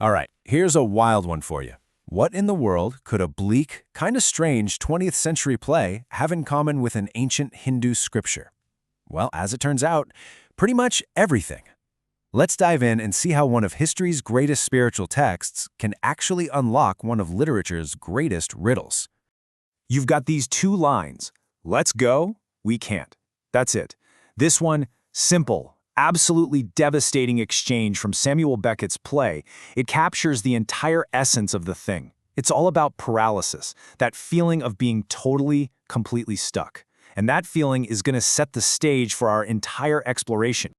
All right, here's a wild one for you. What in the world could a bleak, kind of strange 20th century play have in common with an ancient Hindu scripture? Well, as it turns out, pretty much everything. Let's dive in and see how one of history's greatest spiritual texts can actually unlock one of literature's greatest riddles. You've got these two lines, let's go, we can't. That's it. This one, simple, absolutely devastating exchange from Samuel Beckett's play. It captures the entire essence of the thing. It's all about paralysis, that feeling of being totally, completely stuck. And that feeling is going to set the stage for our entire exploration.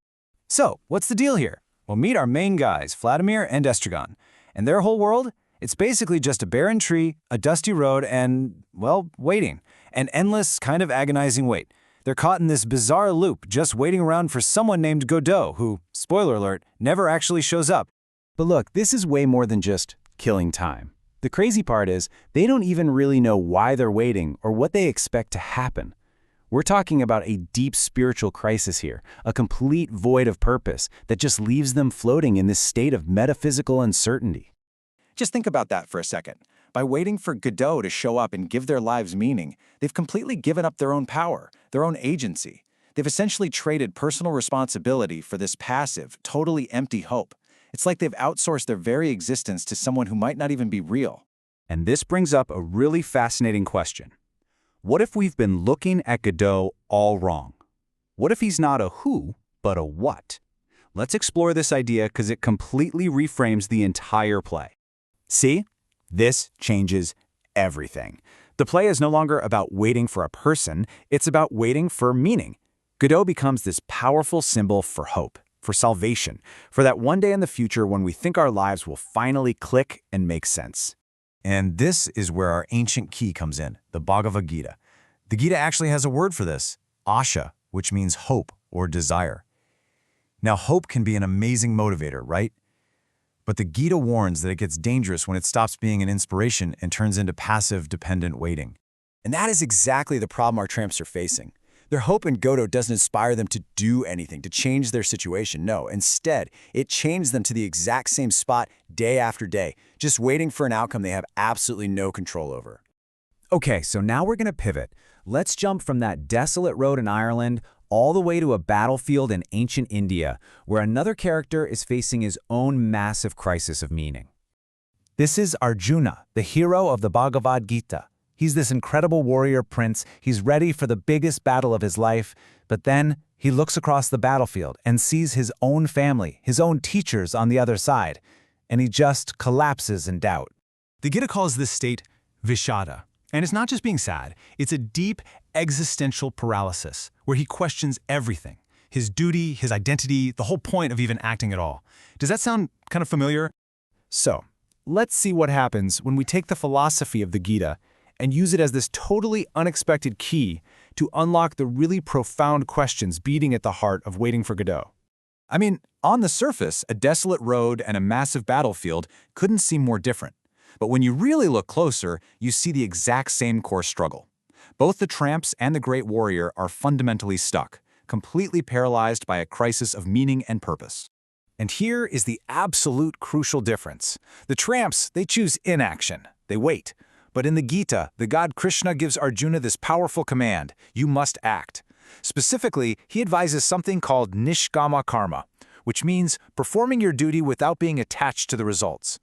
So, what's the deal here? Well, meet our main guys, Vladimir and Estragon. And their whole world? It's basically just a barren tree, a dusty road, and, well, waiting. An endless, kind of agonizing wait. They're caught in this bizarre loop, just waiting around for someone named Godot, who, spoiler alert, never actually shows up. But look, this is way more than just killing time. The crazy part is, they don't even really know why they're waiting or what they expect to happen. We're talking about a deep spiritual crisis here, a complete void of purpose that just leaves them floating in this state of metaphysical uncertainty. Just think about that for a second. By waiting for Godot to show up and give their lives meaning, they've completely given up their own power, their own agency. They've essentially traded personal responsibility for this passive, totally empty hope. It's like they've outsourced their very existence to someone who might not even be real. And this brings up a really fascinating question. What if we've been looking at Godot all wrong? What if he's not a who, but a what? Let's explore this idea because it completely reframes the entire play. See? This changes everything. The play is no longer about waiting for a person, it's about waiting for meaning. Godot becomes this powerful symbol for hope, for salvation, for that one day in the future when we think our lives will finally click and make sense. And this is where our ancient key comes in, the Bhagavad Gita. The Gita actually has a word for this, asha, which means hope or desire. Now, hope can be an amazing motivator, right? But the Gita warns that it gets dangerous when it stops being an inspiration and turns into passive, dependent waiting. And that is exactly the problem our tramps are facing. Their hope in Godot doesn't inspire them to do anything, to change their situation. No, instead, it chains them to the exact same spot day after day, just waiting for an outcome they have absolutely no control over. Okay, so now we're going to pivot. Let's jump from that desolate road in Ireland all the way to a battlefield in ancient India, where another character is facing his own massive crisis of meaning. This is Arjuna, the hero of the Bhagavad Gita. He's this incredible warrior prince. He's ready for the biggest battle of his life, but then he looks across the battlefield and sees his own family, his own teachers on the other side, and he just collapses in doubt. The Gita calls this state vishada. And it's not just being sad, it's a deep existential paralysis where he questions everything, his duty, his identity, the whole point of even acting at all. Does that sound kind of familiar? So, let's see what happens when we take the philosophy of the Gita and use it as this totally unexpected key to unlock the really profound questions beating at the heart of waiting for Godot. I mean, on the surface, a desolate road and a massive battlefield couldn't seem more different. But when you really look closer, you see the exact same core struggle. Both the tramps and the great warrior are fundamentally stuck, completely paralyzed by a crisis of meaning and purpose. And here is the absolute crucial difference. The tramps, they choose inaction. They wait. But in the Gita, the god Krishna gives Arjuna this powerful command: you must act. Specifically, he advises something called nishkama karma, which means performing your duty without being attached to the results.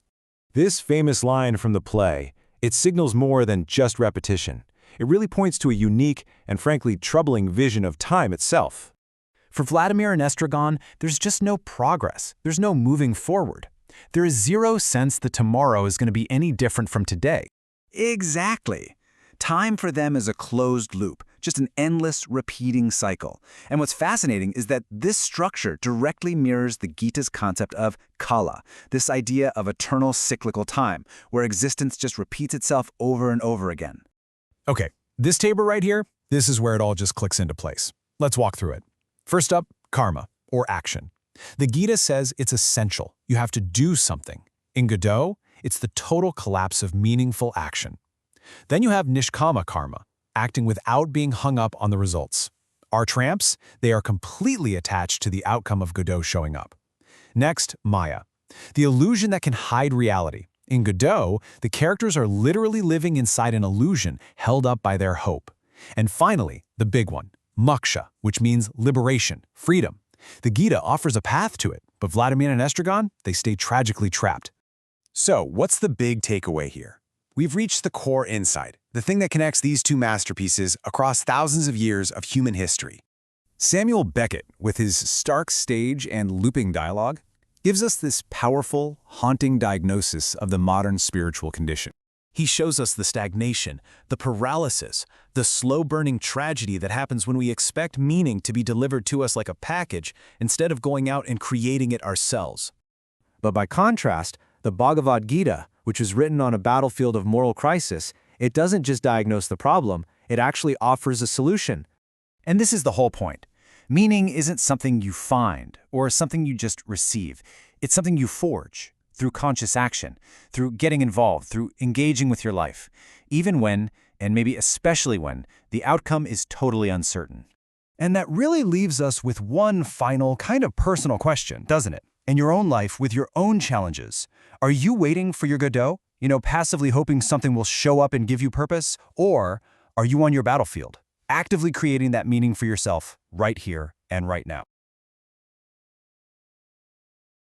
This famous line from the play, it signals more than just repetition. It really points to a unique and frankly troubling vision of time itself. For Vladimir and Estragon, there's just no progress. There's no moving forward. There is zero sense that tomorrow is going to be any different from today. Exactly. Time for them is a closed loop, just an endless, repeating cycle. And what's fascinating is that this structure directly mirrors the Gita's concept of kala, this idea of eternal cyclical time, where existence just repeats itself over and over again. Okay, this table right here, this is where it all just clicks into place. Let's walk through it. First up, karma, or action. The Gita says it's essential. You have to do something. In Godot, it's the total collapse of meaningful action. Then you have nishkama karma, acting without being hung up on the results. Our tramps, they are completely attached to the outcome of Godot showing up. Next, maya, The illusion that can hide reality. In Godot, the characters are literally living inside an illusion held up by their hope. And finally, the big one, moksha, which means liberation, freedom. The Gita offers a path to it, but Vladimir and Estragon, they stay tragically trapped. So, what's the big takeaway here? We've reached the core insight, the thing that connects these two masterpieces across thousands of years of human history. Samuel Beckett, with his stark stage and looping dialogue, gives us this powerful, haunting diagnosis of the modern spiritual condition. He shows us the stagnation, the paralysis, the slow-burning tragedy that happens when we expect meaning to be delivered to us like a package instead of going out and creating it ourselves. But by contrast, the Bhagavad Gita, which is written on a battlefield of moral crisis, it doesn't just diagnose the problem, it actually offers a solution. And this is the whole point. Meaning isn't something you find or something you just receive. It's something you forge through conscious action, through getting involved, through engaging with your life, even when, and maybe especially when, the outcome is totally uncertain. And that really leaves us with one final kind of personal question, doesn't it? In your own life, with your own challenges, are you waiting for your Godot? Passively hoping something will show up and give you purpose? Or are you on your battlefield, actively creating that meaning for yourself right here and right now?